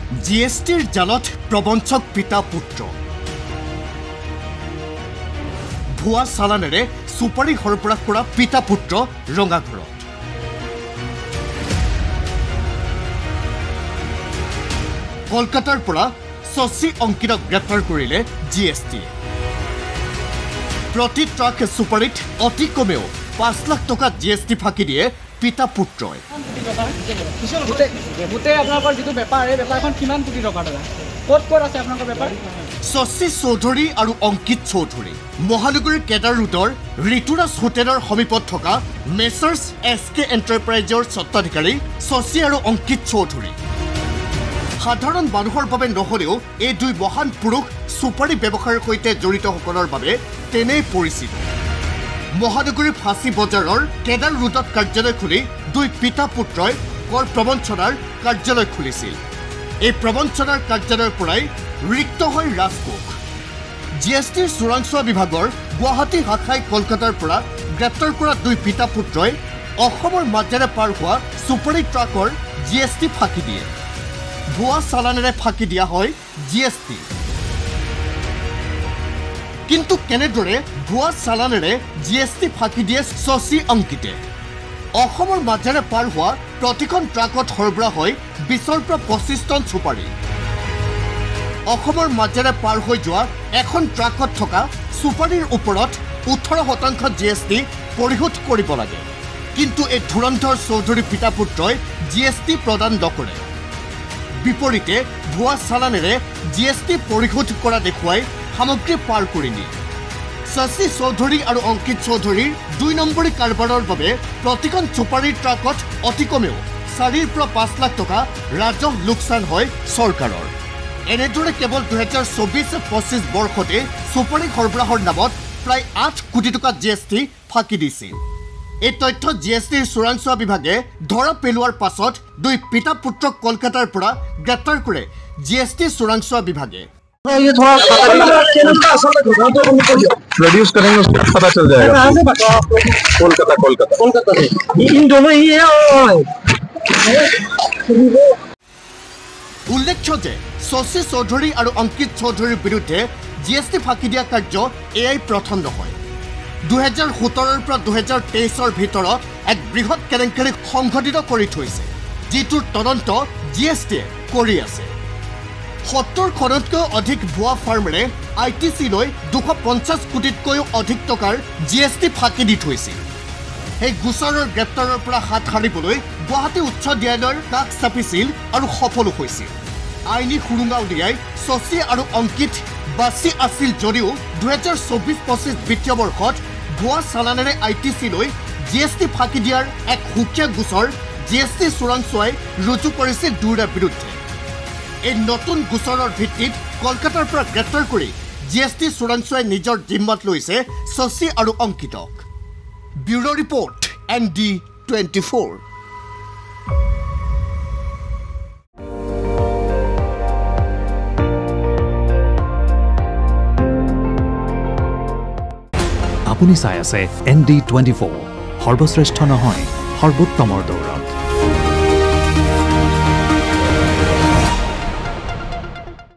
জিএসটিৰ জালত প্ৰবঞ্চক পিতা পুত্ৰ ভুৱা চালানেৰে সুপাৰী সৰবৰাহ কৰা পিতা পুত্ৰ ৰঙাঘৰত কলকাতাৰ পৰা শশী অংকিতক গ্ৰেপ্তাৰ কৰিলে জিএসটি প্ৰতি ট্ৰাক সুপাৰীত অতি কমেও 5 লাখ টকা জিএসটি ফাঁকি দিয়ে পিতা পুত্ৰই গোটেই আপোনালোকৰ যিটো বেপাৰ এই বেপাৰখন কিমান কোটি টকা দাদা ক'ত আছে আপোনালোকৰ বেপাৰ শশী চৌধুৰী আৰু অংকিত চৌধুৰী মহানগৰীৰ কেডাৰ ৰোডৰ ঋতুৰাজ হোটেলৰ সমীপত থকা মেচাৰ্ছ এছকে এণ্টাৰপ্ৰাইজৰ স্বত্বাধিকাৰী শশী আৰু অংকিত চৌধুৰী সাধাৰণ মানুহৰ বাবে নহলেও এই দুই মহান পুৰুষ সুপাৰী ব্যৱসায়ৰ সৈতে জড়িতসকলৰ বাবে তেনেই পৰিচিত মহানগৰীৰ ফাঁচী বজাৰৰ কেডাৰ ৰোডত কাৰ্যালয় খুলি দুই পিতা পুত্ৰই কৰ প্ৰবঞ্চনাৰ কাৰ্যালয় খুলিছিল এই প্ৰবঞ্চনাৰ কাৰ্যালয়ৰ পৰাই ৰিক্ত হয় ৰাজকোষ জিএসটিৰ চোৰাংচোৱা বিভাগৰ গুৱাহাটী শাখাই কলকাতাৰ পৰা গ্ৰেপ্তাৰ কৰা দুই পিতা পুত্ৰই অসমৰ মাজেৰে পাৰ হোৱা সুপাৰী ট্ৰাকৰ জিএসটি ফাঁকি দিয়ে ভুৱা চালানেৰে ফাঁকি দিয়া হয় জিএসটি কিন্তু কেনেদৰে ভুৱা চালানেৰে জিএসটি ফাঁকি দিয়ে শশী অংকিতে অসমৰ মাজেৰে পাৰ হোৱা প্ৰতিখন ট্ৰাকত সৰবৰাহ হয় 20 পৰা 25 টন সুপাৰী অসমৰ মাজেৰে পাৰ হৈ যোৱা এখন ট্ৰাকত থকা সুপাৰীৰ ওপৰত 18% জিএসটি পৰিশোধ কৰিব লাগে কিন্তু এই ধুৰন্ধৰ চৌধুৰী পিতা পুত্ৰই জিএসটি প্ৰদান নকৰে বিপৰীতে ভুৱা চালানেৰে জিএসটি পৰিশোধ কৰা দেখুৱাই সামগ্ৰী পাৰ কৰি নিয়ে শশী চৌধুৰী আৰু অংকিত চৌধুৰীৰ 2 নম্বৰী কাৰবাৰৰ বাবে প্ৰতিখন সুপাৰীৰ ট্ৰাকত অতি কমেও 4 পৰা 5 লাখ টকা ৰাজহ লোকচান হয় চৰকাৰৰ এনেদৰে কেৱল 2024-25 বৰ্ষতে সুপাৰী সৰবৰাহৰ নামত প্ৰায় 8 কোটি টকা জিএসটি ফাঁকি দিছিল এই তথ্য জিএসটিৰ চোৰাংচোৱা বিভাগে ধৰা পেলোৱাৰ পাছত দুই পিতা পুত্ৰক কলকাতাৰ পৰা গ্ৰেপ্তাৰ কৰে জিএসটি চোৰাংচোৱা বিভাগে ये थोड़ा प्रोड्यूस करेंगे उसको पता चल जाएगा कोलकाता कोलकाता कोलकाता से इन दोनों ही है उल्लेख्य जे शशী चौधुरी और अंकित चौधुरीर विरुद्धे जीएसटी फाँकी दिया कार्य एआई प्रथम নহয় 2017 পৰা 2023 ভিতৰত এক বৃহৎ কেলেংকাৰী সংঘটিত কৰি থৈছে যিটোৰ তদন্ত জিএসটিয়ে কৰি আছে 70খনতকৈ অধিক ভুৱা ফাৰ্মৰে আইটিসি লৈ 250 কোটিতকৈও অধিক টকাৰ জিএসটি ফাঁকি দি থৈছিল এই গোচৰৰ গ্ৰেপ্তাৰৰ পৰা হাত সাৰিবলৈ গুৱাহাটী উচ্চ ন্যায়ালয়ৰ কাষ চাপিছিল আৰু সফল হৈছিল আইনী সুৰুঙা উলিয়াই শশী আৰু অংকিত বাছি আছিল যদিও 2024-25 বিত্তীয় বৰ্ষত ভুৱা চালানেৰে আইটিসি লৈ জিএসটি ফাঁকি দিয়াৰ এক সুকীয়া গোচৰ জিএসটি চোৰাংচোৱাই ৰুজু কৰিছিল দুয়োৰে বিৰুদ্ধে এই নতুন গোচৰৰ ভিত্তিত কলকাতাৰ পৰা গ্ৰেপ্তাৰ কৰি জিএসটি চোৰাংচোৱাই নিজৰ জিম্মাত লৈছে শশী আৰু অংকিতক ব্যুৰো ৰিপৰ্ট ND24 আপুনি চাই আছে ND24 সৰ্বশ্ৰেষ্ঠ নহয় সৰ্বোত্তমৰ দৌৰত